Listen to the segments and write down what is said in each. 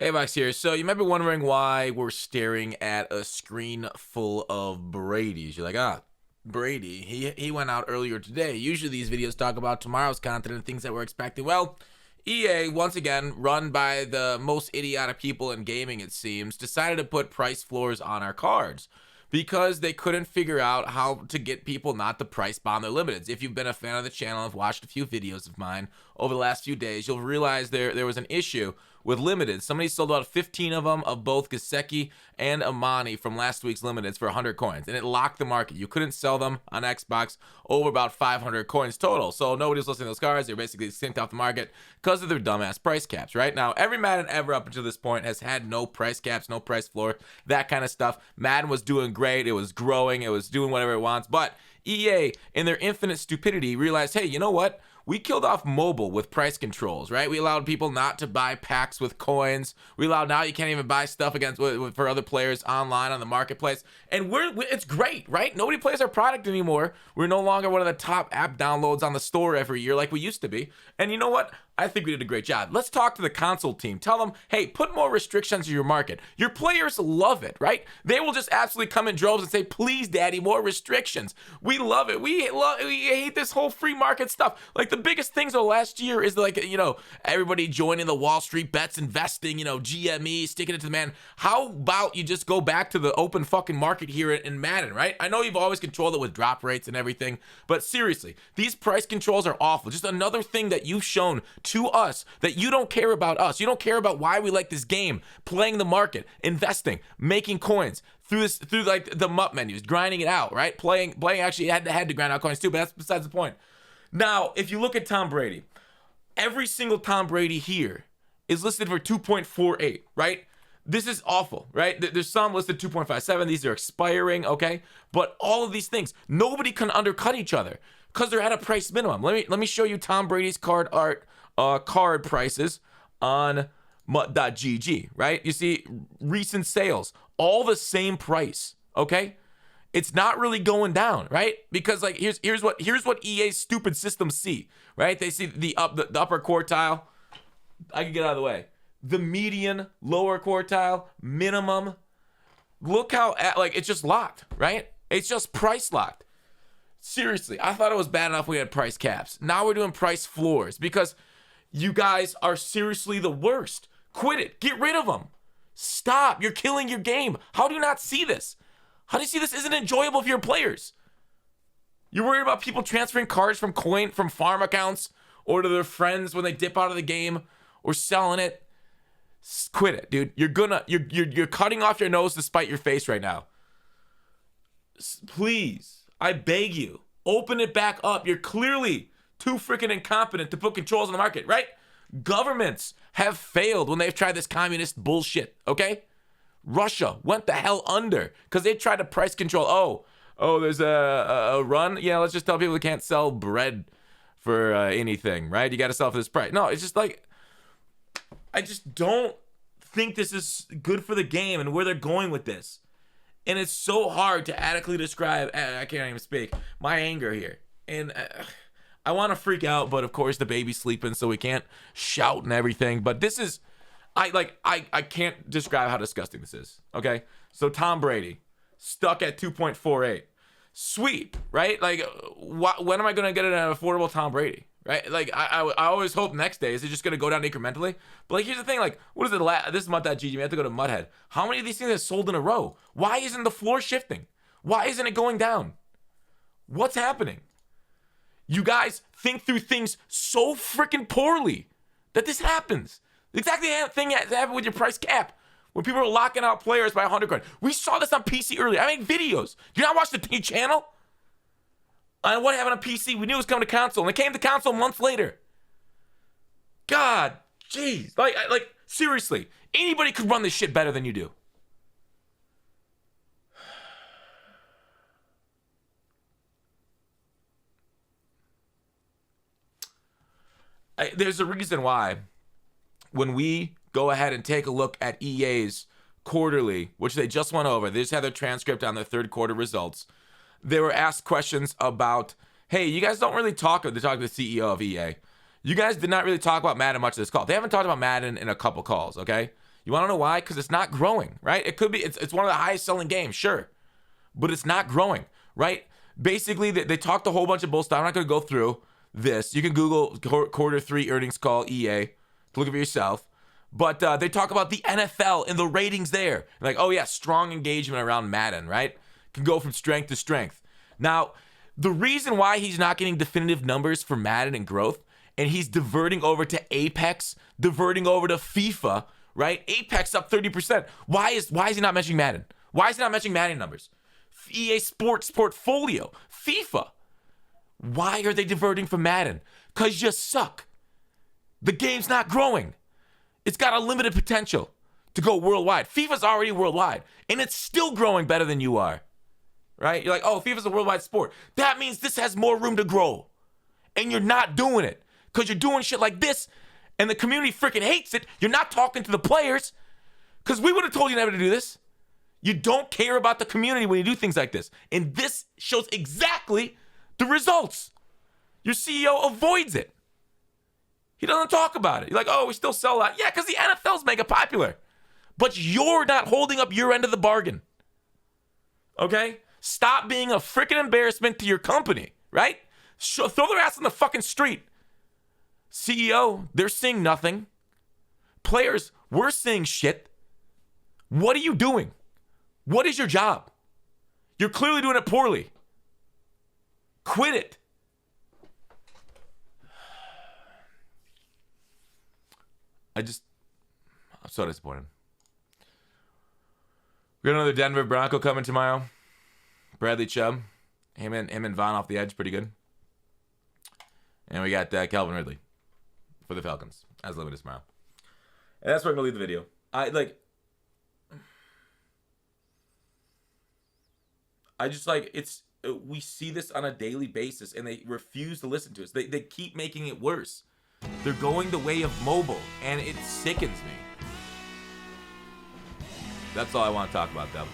Hey, Max here. So you might be wondering why we're staring at a screen full of Brady's. You're like, Brady, he went out earlier today. Usually these videos talk about tomorrow's content and things that we're expecting. Well, EA, once again, run by the most idiotic people in gaming, it seems, decided to put price floors on our cards because they couldn't figure out how to get people not to price bomb their limiteds. If you've been a fan of the channel, have watched a few videos of mine over the last few days, you'll realize there was an issue with limited. Somebody sold about 15 of them of both Gasecki and Amani from last week's limiteds for 100 coins, and it locked the market. You couldn't sell them on Xbox over about 500 coins total. So nobody was listening to those cards. They're basically synced off the market because of their dumbass price caps, right? Now, every Madden ever up until this point has had no price caps, no price floor, that kind of stuff. Madden was doing great. It was growing. It was doing whatever it wants. But EA, in their infinite stupidity, realized, hey, you know what? We killed off mobile with price controls, right? We allowed people not to buy packs with coins. We allowed now you can't even buy stuff for other players online on the marketplace. And it's great, right? Nobody plays our product anymore. We're no longer one of the top app downloads on the store every year like we used to be. And you know what? I think we did a great job. Let's talk to the console team. Tell them, hey, put more restrictions in your market. Your players love it, right? They will just absolutely come in droves and say, please, daddy, more restrictions. We love it. We hate this whole free market stuff. Like the biggest things of last year is like, everybody joining the Wall Street bets, investing, GME, sticking it to the man. How about you just go back to the open fucking market here in Madden, right? I know you've always controlled it with drop rates and everything, but seriously, these price controls are awful. Just another thing that you've shown to us that you don't care about us. You don't care about why we like this game, playing the market, investing, making coins through like the MUP menus, grinding it out, right? Playing actually had to grind out coins too, but that's besides the point. Now, if you look at Tom Brady, every single Tom Brady here is listed for 2.48, right? This is awful, right? There's some listed 2.57. These are expiring, okay? But all of these things, nobody can undercut each other because they're at a price minimum. Let me show you Tom Brady's card prices on MUT.gg, right? You see recent sales, all the same price, okay? It's not really going down, right? Because like here's what EA's stupid systems see, right? They see the upper quartile. I can get out of the way. The median, lower quartile, minimum. Look how it's just locked, right? It's just price locked. Seriously, I thought it was bad enough we had price caps. Now we're doing price floors because you guys are seriously the worst. Quit it. Get rid of them. Stop. You're killing your game. How do you not see this? How do you see this isn't enjoyable for your players? You're worried about people transferring cards from farm accounts or to their friends when they dip out of the game or selling it. Quit it, dude. You're cutting off your nose to spite your face right now. Please, I beg you, open it back up. You're clearly too freaking incompetent to put controls on the market, right? Governments have failed when they've tried this communist bullshit, okay? Russia went the hell under because they tried to price control. Oh, there's a run. Yeah, let's just tell people they can't sell bread for anything, right? You got to sell for this price. No, it's just like, I just don't think this is good for the game and where they're going with this. And it's so hard to adequately describe, I can't even speak, my anger here. And I want to freak out, but of course the baby's sleeping, so we can't shout and everything. But this is, I can't describe how disgusting this is, okay? So Tom Brady, stuck at 2.48. Sweet, right? Like, when am I going to get an affordable Tom Brady, right? Like, I always hope next day, is it just going to go down incrementally? But, like, here's the thing, like, what is it? This is MUT.gg. We have to go to Mudhead. How many of these things are sold in a row? Why isn't the floor shifting? Why isn't it going down? What's happening? You guys think through things so freaking poorly that this happens. Exactly the thing that happened with your price cap. When people are locking out players by 100 grand. We saw this on PC earlier. I made videos. Do you not watch the T channel? On what happened on PC? We knew it was coming to console. And it came to console a month later. God, jeez. Like, seriously. Anybody could run this shit better than you do. There's a reason why when we go ahead and take a look at EA's quarterly, which they just went over, they just had their transcript on their third quarter results. They were asked questions about, hey, you guys don't really talk, they talked to the CEO of EA. You guys did not really talk about Madden much of this call. They haven't talked about Madden in a couple calls, okay? You want to know why? Because it's not growing, right? It could be, it's one of the highest selling games, sure, but it's not growing, right? Basically, they talked a whole bunch of bull stuff. I'm not going to go through this. You can Google quarter 3 earnings call EA. Look at it for yourself. But they talk about the NFL and the ratings there. Like, oh yeah, strong engagement around Madden, right? Can go from strength to strength. Now, the reason why he's not getting definitive numbers for Madden and growth, and he's diverting over to Apex, diverting over to FIFA, right? Apex up 30%. Why is he not mentioning Madden? Why is he not mentioning Madden numbers? EA Sports Portfolio, FIFA. Why are they diverting from Madden? Because you suck. The game's not growing. It's got a limited potential to go worldwide. FIFA's already worldwide, and it's still growing better than you are, right? You're like, oh, FIFA's a worldwide sport. That means this has more room to grow, and you're not doing it because you're doing shit like this, and the community freaking hates it. You're not talking to the players because we would have told you never to do this. You don't care about the community when you do things like this, and this shows exactly the results. Your CEO avoids it. He doesn't talk about it. You're like, oh, we still sell that. Yeah, because the NFL's mega popular. But you're not holding up your end of the bargain. Okay? Stop being a freaking embarrassment to your company, right? Throw their ass on the fucking street. CEO, they're seeing nothing. Players, we're seeing shit. What are you doing? What is your job? You're clearly doing it poorly. Quit it. I'm so disappointed. We got another Denver Bronco coming tomorrow. Bradley Chubb. Him and Vaughn off the edge, pretty good. And we got Calvin Ridley for the Falcons as limited tomorrow. And that's where I'm going to leave the video. We see this on a daily basis, and they refuse to listen to us. They keep making it worse. They're going the way of mobile, and it sickens me. That's all I want to talk about, though.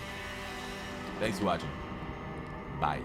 Thanks for watching. Bye.